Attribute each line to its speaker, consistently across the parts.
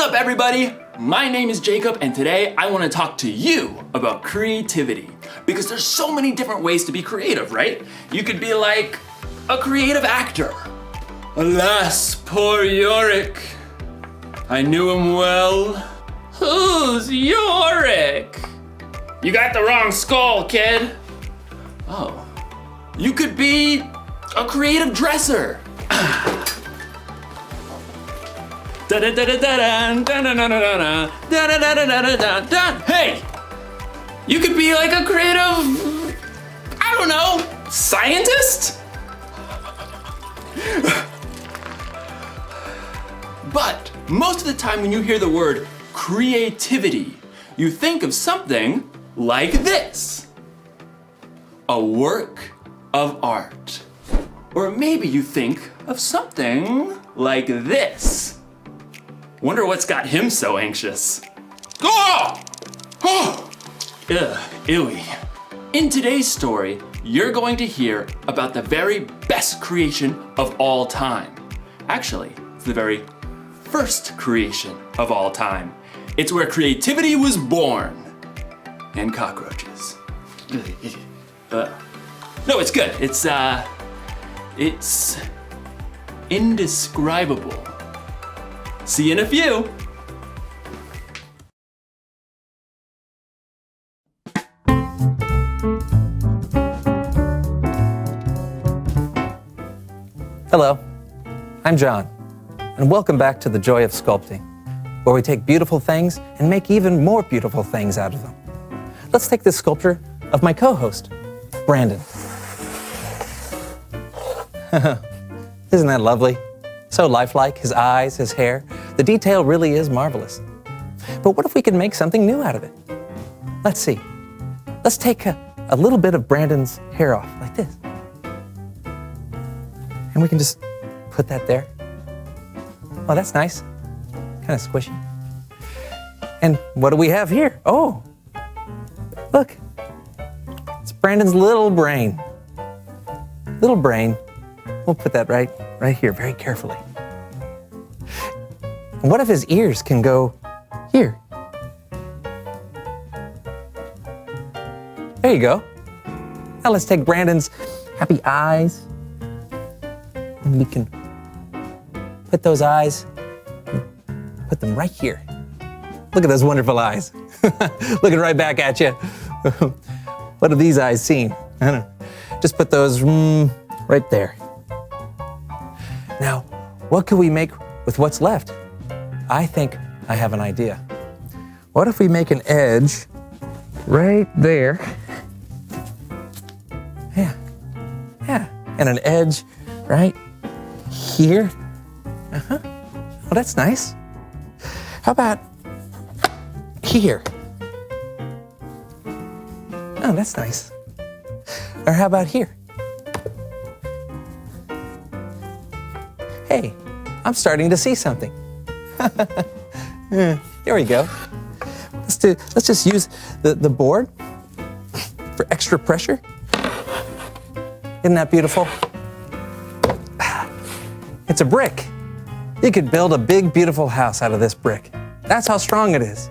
Speaker 1: up, everybody? My name is Jacob, and today I want to talk to you about creativity. Because there's so many different ways to be creative, right? You could be like a creative actor. Alas, poor Yorick. I knew him well. Who's Yorick? You got the wrong skull, kid. Oh. You could be a creative dresser. Hey! You could be like a creative, I don't know, scientist? But most of the time when you hear the word creativity, you think of something like this. A work of art. Or maybe you think of something like this. Wonder what's got him so anxious. Oh! Oh! Ugh, ewy. In today's story, you're going to hear about the very best creation of all time. Actually, it's the very first creation of all time. It's where creativity was born. And cockroaches. No, it's good. It's indescribable. See you in a few.
Speaker 2: Hello, I'm John, and welcome back to The Joy of Sculpting, where we take beautiful things and make even more beautiful things out of them. Let's take this sculpture of my co-host, Brandon. Isn't that lovely? So lifelike, his eyes, his hair. The detail really is marvelous. But what if we could make something new out of it? Let's see. Let's take a little bit of Brandon's hair off, like this. And we can just put that there. Oh, that's nice. Kind of squishy. And what do we have here? Oh, look. It's Brandon's little brain. Little brain. We'll put that right here, very carefully. And what if his ears can go here? There you go. Now let's take Brandon's happy eyes. And we can put those eyes, put them right here. Look at those wonderful eyes. Looking right back at you. What have these eyes seen? I don't know. Just put those right there. Now, what can we make with what's left? I think I have an idea. What if we make an edge right there? Yeah, and an edge right here. Well, that's nice. How about here? Oh, that's nice. Or how about here? Hey, I'm starting to see something. Here we go. Let's just use the board for extra pressure. Isn't that beautiful? It's a brick. You could build a big, beautiful house out of this brick. That's how strong it is.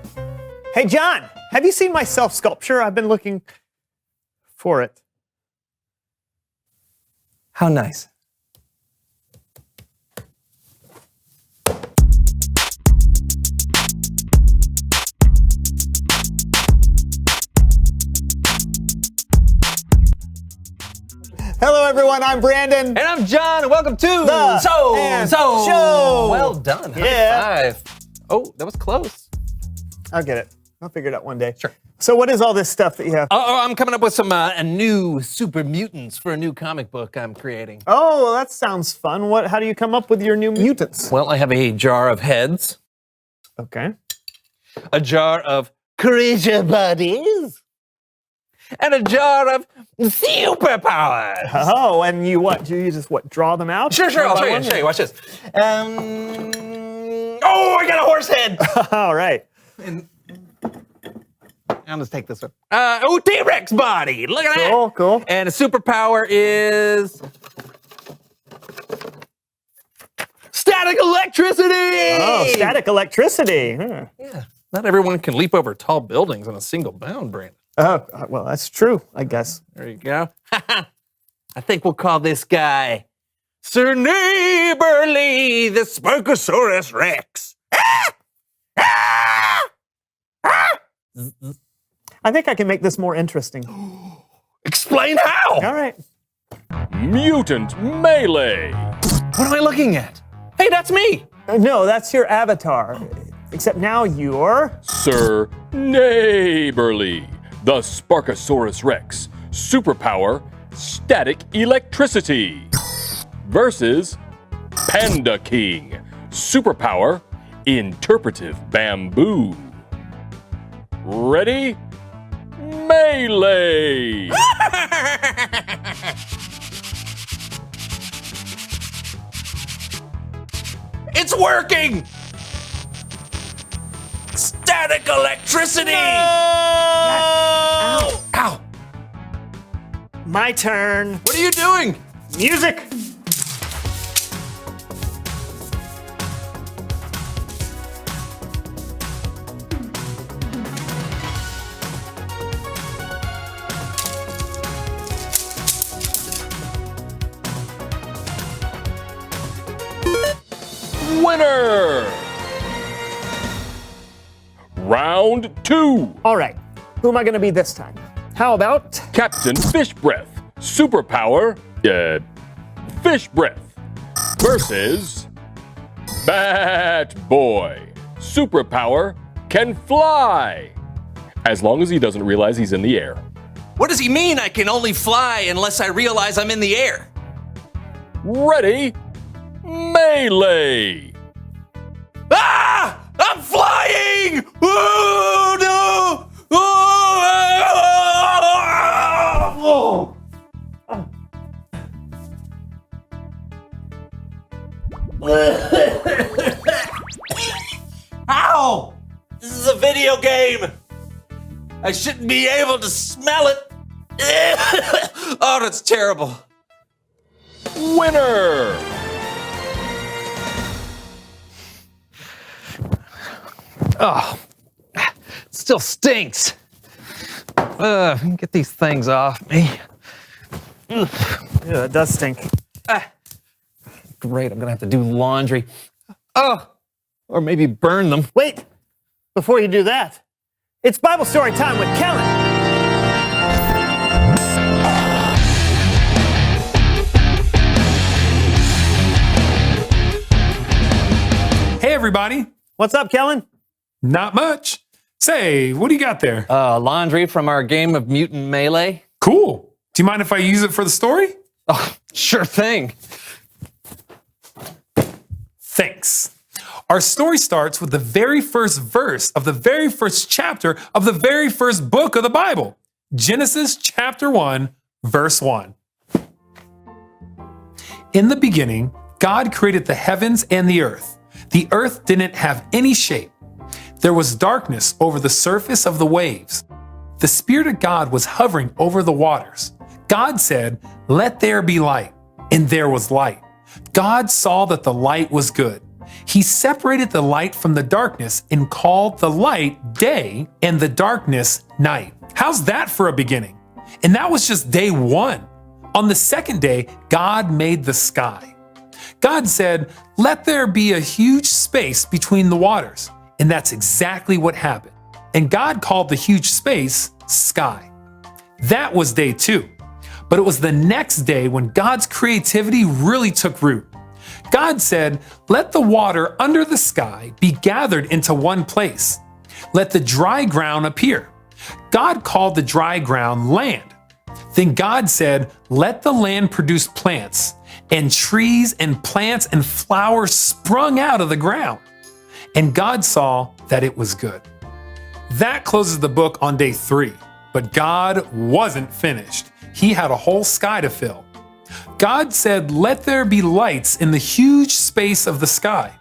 Speaker 3: Hey, John, have you seen my self-sculpture? I've been looking for it.
Speaker 2: How nice.
Speaker 3: Hello, everyone. I'm Brandon.
Speaker 2: And I'm John, and welcome to
Speaker 3: The Show.
Speaker 2: Well done.
Speaker 3: Yeah.
Speaker 2: High five. Oh, that was close.
Speaker 3: I'll get it. I'll figure it out one day.
Speaker 2: Sure.
Speaker 3: So what is all this stuff that you have?
Speaker 2: I'm coming up with some new super mutants for a new comic book I'm creating.
Speaker 3: Oh, well, that sounds fun. How do you come up with your new mutants?
Speaker 2: Well, I have a jar of heads,
Speaker 3: Okay.
Speaker 2: a jar of creature bodies, and a jar of superpowers.
Speaker 3: Oh, and you what? Do you just draw them out?
Speaker 2: Sure.
Speaker 3: One
Speaker 2: I'll
Speaker 3: by
Speaker 2: show
Speaker 3: one?
Speaker 2: you. Watch this. Oh, I got a horse head.
Speaker 3: All right.
Speaker 2: And I'll just take this one. T-Rex body. Look at that.
Speaker 3: Cool.
Speaker 2: And a superpower is Static electricity!
Speaker 3: Oh, static electricity. Huh.
Speaker 2: Yeah, not everyone can leap over tall buildings in a single bound, Brandon.
Speaker 3: Oh, well, that's true, I guess.
Speaker 2: There you go. I think we'll call this guy Sir Neighborly, the Sparkosaurus Rex.
Speaker 3: I think I can make this more interesting.
Speaker 2: Explain how.
Speaker 3: All right.
Speaker 4: Mutant Melee.
Speaker 2: What am I looking at? Hey, that's me.
Speaker 3: No, that's your avatar. Except now you're...
Speaker 4: Sir Neighborly, the Sparkosaurus Rex. Superpower, static electricity. Versus Panda King. Superpower, interpretive bamboo. Ready? Melee!
Speaker 2: It's working. Static electricity. Ow. Ow.
Speaker 3: My turn.
Speaker 2: What are you doing?
Speaker 3: Music.
Speaker 4: Winner! Round 2.
Speaker 3: All right. Who am I going to be this time? How about...
Speaker 4: Captain Fish Breath. Superpower, Fish Breath. Versus Bat Boy. Superpower, can fly. As long as he doesn't realize he's in the air.
Speaker 2: What does he mean I can only fly unless I realize I'm in the air?
Speaker 4: Ready? Melee!
Speaker 2: Ah! I'm flying! Oh, no! Oh! Ow! This is a video game. I shouldn't be able to smell it. Oh, that's terrible.
Speaker 4: Winner!
Speaker 2: Oh, it still stinks. Get these things off me.
Speaker 3: Yeah, it does stink.
Speaker 2: Great, I'm gonna have to do laundry. Oh, or maybe burn them.
Speaker 3: Wait. Before you do that, it's Bible story time with Kellen.
Speaker 5: Hey, everybody.
Speaker 3: What's up, Kellen?
Speaker 5: Not much. Say, what do you got there?
Speaker 2: Laundry from our game of Mutant Melee.
Speaker 5: Cool. Do you mind if I use it for the story?
Speaker 2: Oh, sure thing.
Speaker 5: Thanks. Our story starts with the very first verse of the very first chapter of the very first book of the Bible, Genesis chapter 1, verse 1. In the beginning, God created the heavens and the earth. The earth didn't have any shape. There was darkness over the surface of the waves. The Spirit of God was hovering over the waters. God said, "Let there be light," and there was light. God saw that the light was good. He separated the light from the darkness and called the light day and the darkness night. How's that for a beginning? And that was just day one. On the second day, God made the sky. God said, "Let there be a huge space between the waters." And that's exactly what happened. And God called the huge space sky. That was day two. But it was the next day when God's creativity really took root. God said, "Let the water under the sky be gathered into one place. Let the dry ground appear." God called the dry ground land. Then God said, "Let the land produce plants," and trees and plants and flowers sprung out of the ground. And God saw that it was good. That closes the book on day 3. But God wasn't finished. He had a whole sky to fill. God said, "Let there be lights in the huge space of the sky."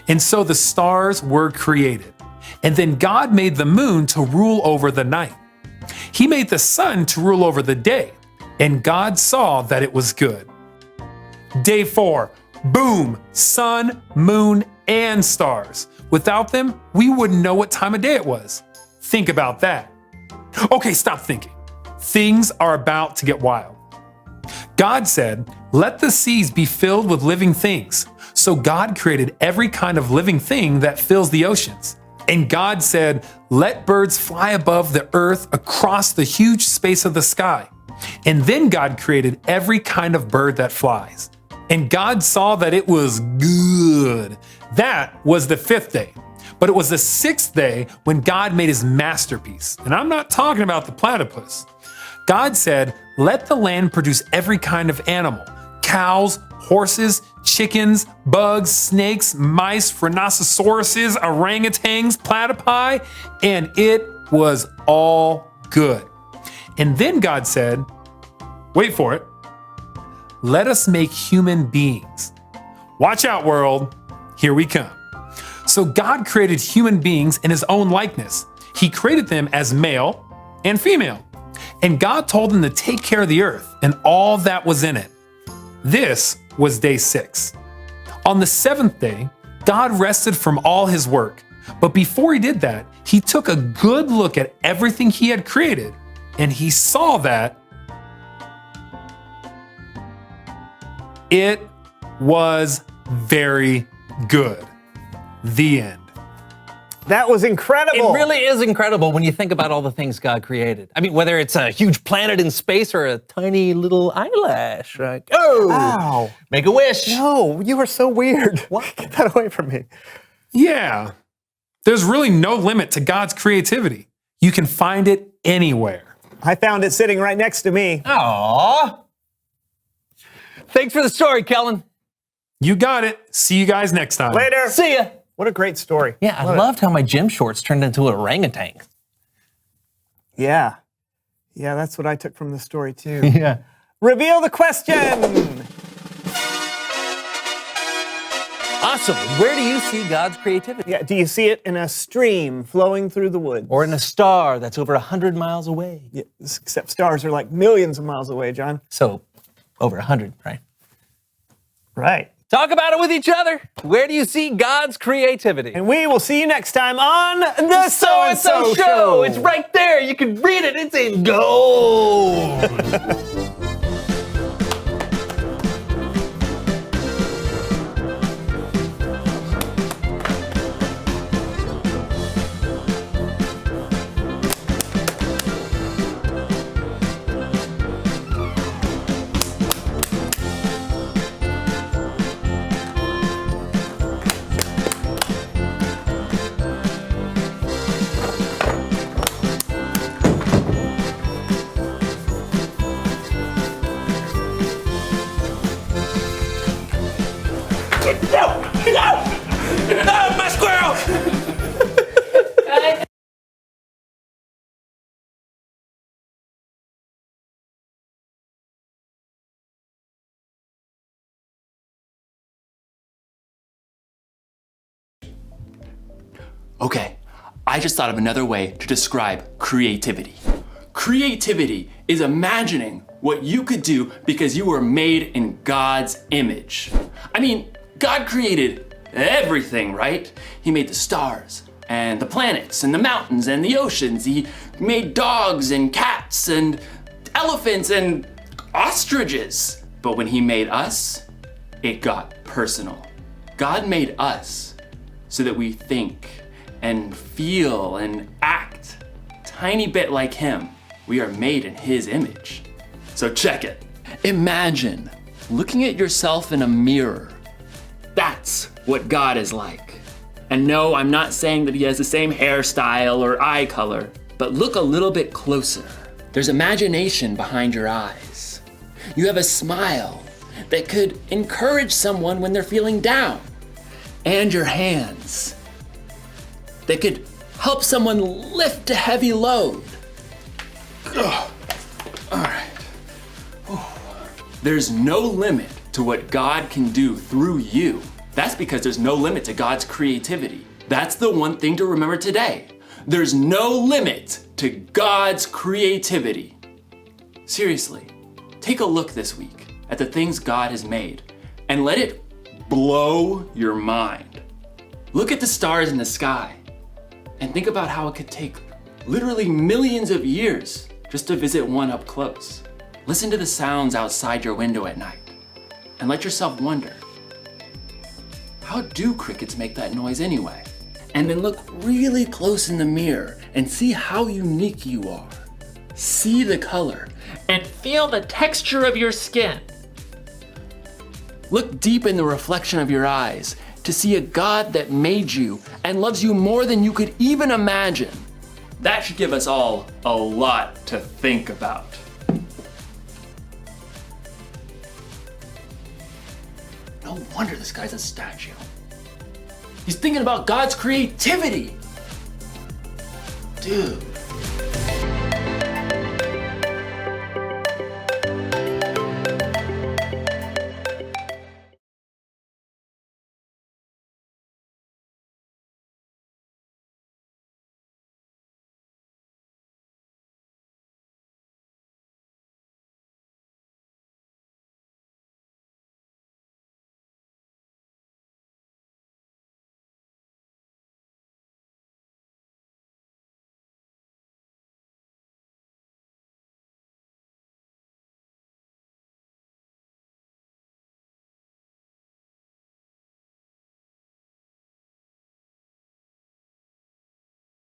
Speaker 5: And so the stars were created. And then God made the moon to rule over the night. He made the sun to rule over the day. And God saw that it was good. Day 4. Boom! Sun, moon, and stars. Without them, we wouldn't know what time of day it was. Think about that. Okay, stop thinking. Things are about to get wild. God said, "Let the seas be filled with living things." So God created every kind of living thing that fills the oceans. And God said, "Let birds fly above the earth across the huge space of the sky." And then God created every kind of bird that flies. And God saw that it was good. That was the 5th day. But it was the 6th day when God made his masterpiece. And I'm not talking about the platypus. God said, "Let the land produce every kind of animal: cows, horses, chickens, bugs, snakes, mice, rhinoceroses, orangutans, platypi," and it was all good. And then God said, wait for it, "Let us make human beings." Watch out, world. Here we come. So God created human beings in his own likeness. He created them as male and female. And God told them to take care of the earth and all that was in it. This was day 6. On the 7th day, God rested from all his work. But before he did that, he took a good look at everything he had created, and he saw that it was very good. The end.
Speaker 3: That was incredible.
Speaker 2: It really is incredible when you think about all the things God created. I mean, whether it's a huge planet in space or a tiny little eyelash. Like, oh,
Speaker 3: Ow.
Speaker 2: make a wish.
Speaker 3: No, you are so weird.
Speaker 2: What?
Speaker 3: Get that away from me.
Speaker 5: Yeah, there's really no limit to God's creativity. You can find it anywhere.
Speaker 3: I found it sitting right next to me.
Speaker 2: Aww. Thanks for the story, Kellen.
Speaker 5: You got it. See you guys next time.
Speaker 3: Later.
Speaker 2: See ya.
Speaker 3: What a great story.
Speaker 2: Yeah, I
Speaker 3: Love it.
Speaker 2: loved how my gym shorts turned into an orangutan.
Speaker 3: Yeah. Yeah, that's what I took from the story too.
Speaker 2: Yeah.
Speaker 3: Reveal the question.
Speaker 2: Awesome. Where do you see God's creativity?
Speaker 3: Yeah, do you see it in a stream flowing through the woods?
Speaker 2: Or in a star that's over 100 miles away?
Speaker 3: Yeah, except stars are like millions of miles away, John.
Speaker 2: So, over 100, right?
Speaker 3: Right.
Speaker 2: Talk about it with each other. Where do you see God's creativity?
Speaker 3: And we will see you next time on the
Speaker 2: So-and-so Show. It's right there. You can read it. It's in gold.
Speaker 1: My squirrel! Okay, I just thought of another way to describe creativity. Creativity is imagining what you could do because you were made in God's image. I mean, God created everything, right? He made the stars and the planets and the mountains and the oceans. He made dogs and cats and elephants and ostriches. But when he made us, it got personal. God made us so that we think and feel and act tiny bit like him. We are made in his image. So check it. Imagine looking at yourself in a mirror. That's what God is like. And no, I'm not saying that he has the same hairstyle or eye color, but look a little bit closer. There's imagination behind your eyes. You have a smile that could encourage someone when they're feeling down. And your hands that could help someone lift a heavy load. Ugh. All right. There's no limit to what God can do through you. That's because there's no limit to God's creativity. That's the one thing to remember today. There's no limit to God's creativity. Seriously, take a look this week at the things God has made and let it blow your mind. Look at the stars in the sky and think about how it could take literally millions of years just to visit one up close. Listen to the sounds outside your window at night and let yourself wonder, how do crickets make that noise anyway? And then look really close in the mirror and see how unique you are. See the color and feel the texture of your skin. Look deep in the reflection of your eyes to see a God that made you and loves you more than you could even imagine. That should give us all a lot to think about. No wonder this guy's a statue. He's thinking about God's creativity. Dude.